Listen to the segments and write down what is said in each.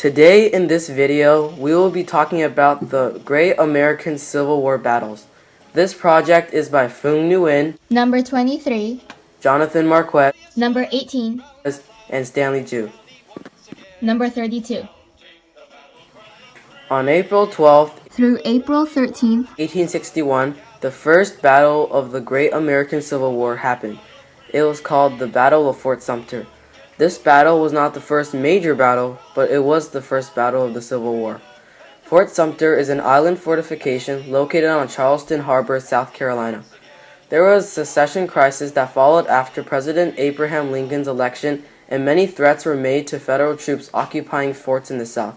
Today in this video, we will be talking about the Great American Civil War battles. This project is by Phuong Nguyen, Number 23, Jonathan Marquette, Number 18, and Stanley Ju. Number 32. On April 12, Through April 13th, 1861, the first battle of the Great American Civil War happened. It was called the Battle of Fort Sumter. This battle was not the first major battle, but it was the first battle of the Civil War. Fort Sumter is an island fortification located on Charleston Harbor, South Carolina. There was a secession crisis that followed after President Abraham Lincoln's election, and many threats were made to federal troops occupying forts in the South.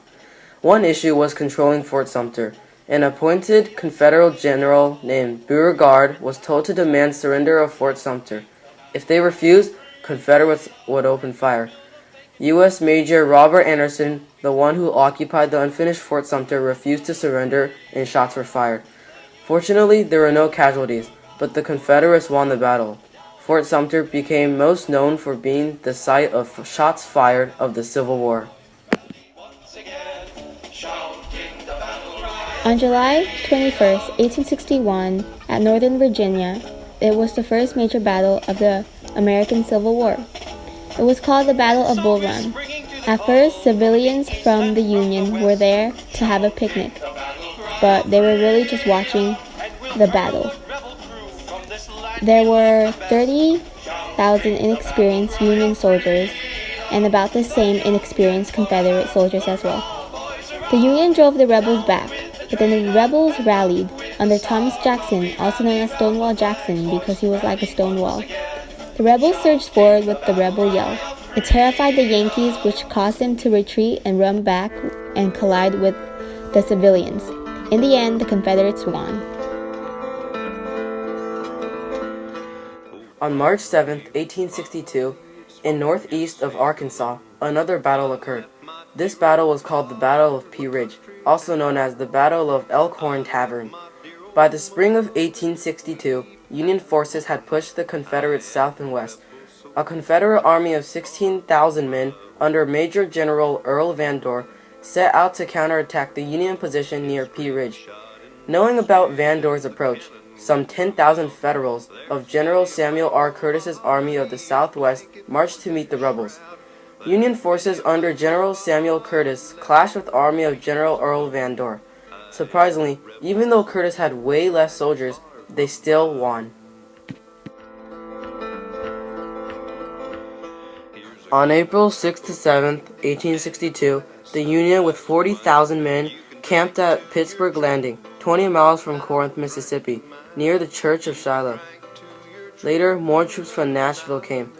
One issue was controlling Fort Sumter. An appointed Confederate general named Beauregard was told to demand surrender of Fort Sumter. If they refused, Confederates would open fire. U.S. Major Robert Anderson, the one who occupied the unfinished Fort Sumter, refused to surrender, and shots were fired. Fortunately, there were no casualties, but the Confederates won the battle. Fort Sumter became most known for being the site of shots fired of the Civil War. on July 21st, 1861, at Northern Virginia, it was the first major battle of the American Civil War. It was called the Battle of Bull Run. At first, civilians from the Union were there to have a picnic, but they were really just watching the battle. There were 30,000 inexperienced Union soldiers and about the same inexperienced Confederate soldiers as well. The Union drove the rebels back, but then the rebels rallied under Thomas Jackson, also known as Stonewall Jackson because he was like a stone wall. The rebels surged forward with the rebel yell. It terrified the Yankees, which caused them to retreat and run back and collide with the civilians. In the end, the Confederates won. On March 7, 1862, in northeast of Arkansas, another battle occurred. This battle was called the Battle of Pea Ridge, also known as the Battle of Elkhorn Tavern. By the spring of 1862, Union forces had pushed the Confederates south and west. A Confederate army of 16,000 men under Major General Earl Van Dorn set out to counterattack the Union position near Pea Ridge. Knowing about Van Dorn's approach, some 10,000 Federals of General Samuel R. Curtis's Army of the Southwest marched to meet the rebels. Union forces under General Samuel Curtis clashed with the army of General Earl Van Dorn. Surprisingly, even though Curtis had way less soldiers, they still won. On April 6 to 7, 1862, the Union with 40,000 men camped at Pittsburgh Landing, 20 miles from Corinth, Mississippi, near the Church of Shiloh. Later, more troops from Nashville came.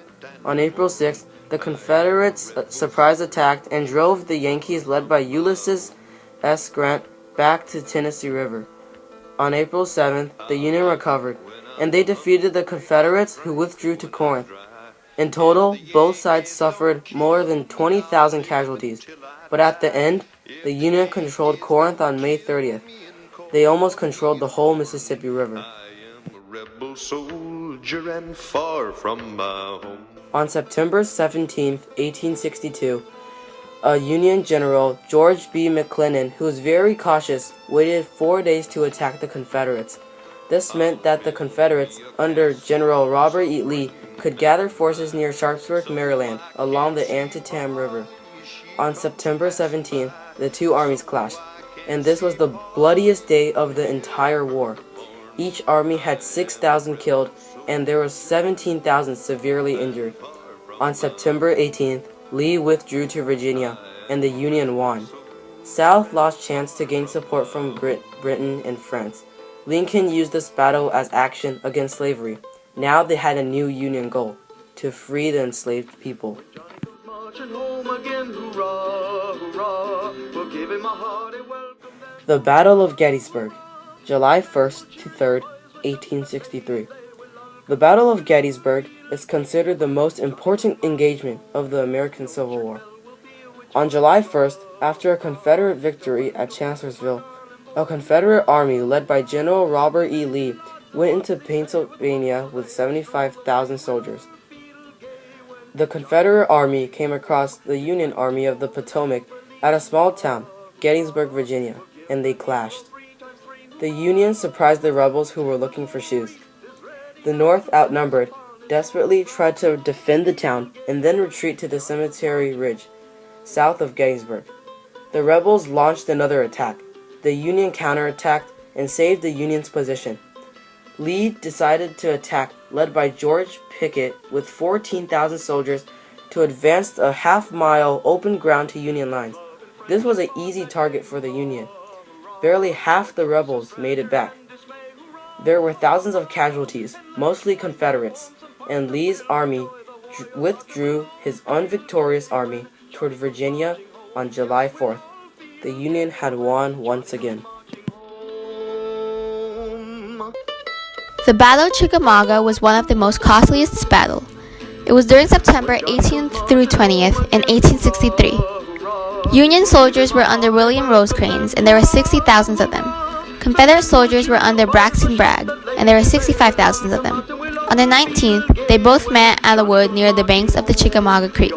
On April 6, the Confederates surprise attacked and drove the Yankees led by Ulysses S. Grant back to the Tennessee River. On April 7th, the Union recovered, and they defeated the Confederates, who withdrew to Corinth. In total, both sides suffered more than 20,000 casualties, but at the end, the Union controlled Corinth on May 30th. They almost controlled the whole Mississippi River. On September 17, 1862, a Union general, George B. McClellan, who was very cautious, waited 4 days to attack the Confederates. This meant that the Confederates, under General Robert E. Lee, could gather forces near Sharpsburg, Maryland, along the Antietam River. On September 17, the two armies clashed, and this was the bloodiest day of the entire war. Each army had 6,000 killed, and there were 17,000 severely injured. On September 18th, Lee withdrew to Virginia, and the Union won. South lost chance to gain support from Britain and France. Lincoln used this battle as action against slavery. Now they had a new Union goal, to free the enslaved people. The Battle of Gettysburg, July 1st to 3rd, 1863. The Battle of Gettysburg is considered the most important engagement of the American Civil War. On July 1st, after a Confederate victory at Chancellorsville, a Confederate army led by General Robert E. Lee went into Pennsylvania with 75,000 soldiers. The Confederate Army came across the Union Army of the Potomac at a small town, Gettysburg, Virginia, and they clashed. The Union surprised the rebels who were looking for shoes. The North, outnumbered, desperately tried to defend the town and then retreat to the Cemetery Ridge, south of Gettysburg. The rebels launched another attack. The Union counterattacked and saved the Union's position. Lee decided to attack, led by George Pickett with 14,000 soldiers, to advance a half-mile open ground to Union lines. This was an easy target for the Union. Barely half the rebels made it back. There were thousands of casualties, mostly Confederates, and Lee's army withdrew his unvictorious army toward Virginia on July 4th. The Union had won once again. The Battle of Chickamauga was one of the most costliest battles. It was during September 18th through 20th in 1863. Union soldiers were under William Rosecrans, and there were 60,000 of them. Confederate soldiers were under Braxton Bragg, and there were 65,000 of them. On the 19th, they both met at a wood near the banks of the Chickamauga Creek.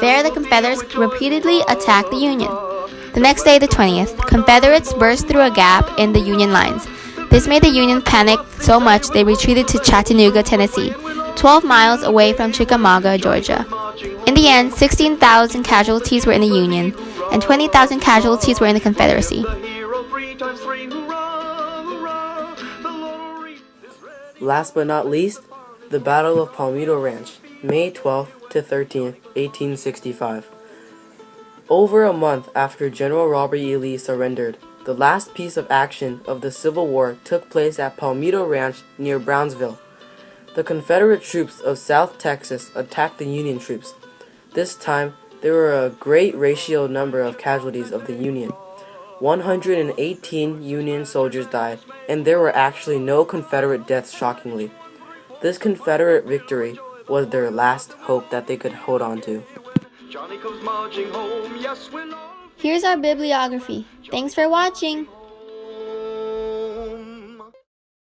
There, the Confederates repeatedly attacked the Union. The next day, the 20th, Confederates burst through a gap in the Union lines. This made the Union panic so much they retreated to Chattanooga, Tennessee, 12 miles away from Chickamauga, Georgia. In the end, 16,000 casualties were in the Union, and 20,000 casualties were in the Confederacy. Last but not least, the Battle of Palmito Ranch, May 12th to 13th, 1865. Over a month after General Robert E. Lee surrendered, the last piece of action of the Civil War took place at Palmito Ranch near Brownsville. The Confederate troops of South Texas attacked the Union troops. This time, there were a great ratio number of casualties of the Union. 118 Union soldiers died, and there were actually no Confederate deaths, shockingly. This Confederate victory was their last hope that they could hold on to. Here's our bibliography. Thanks for watching.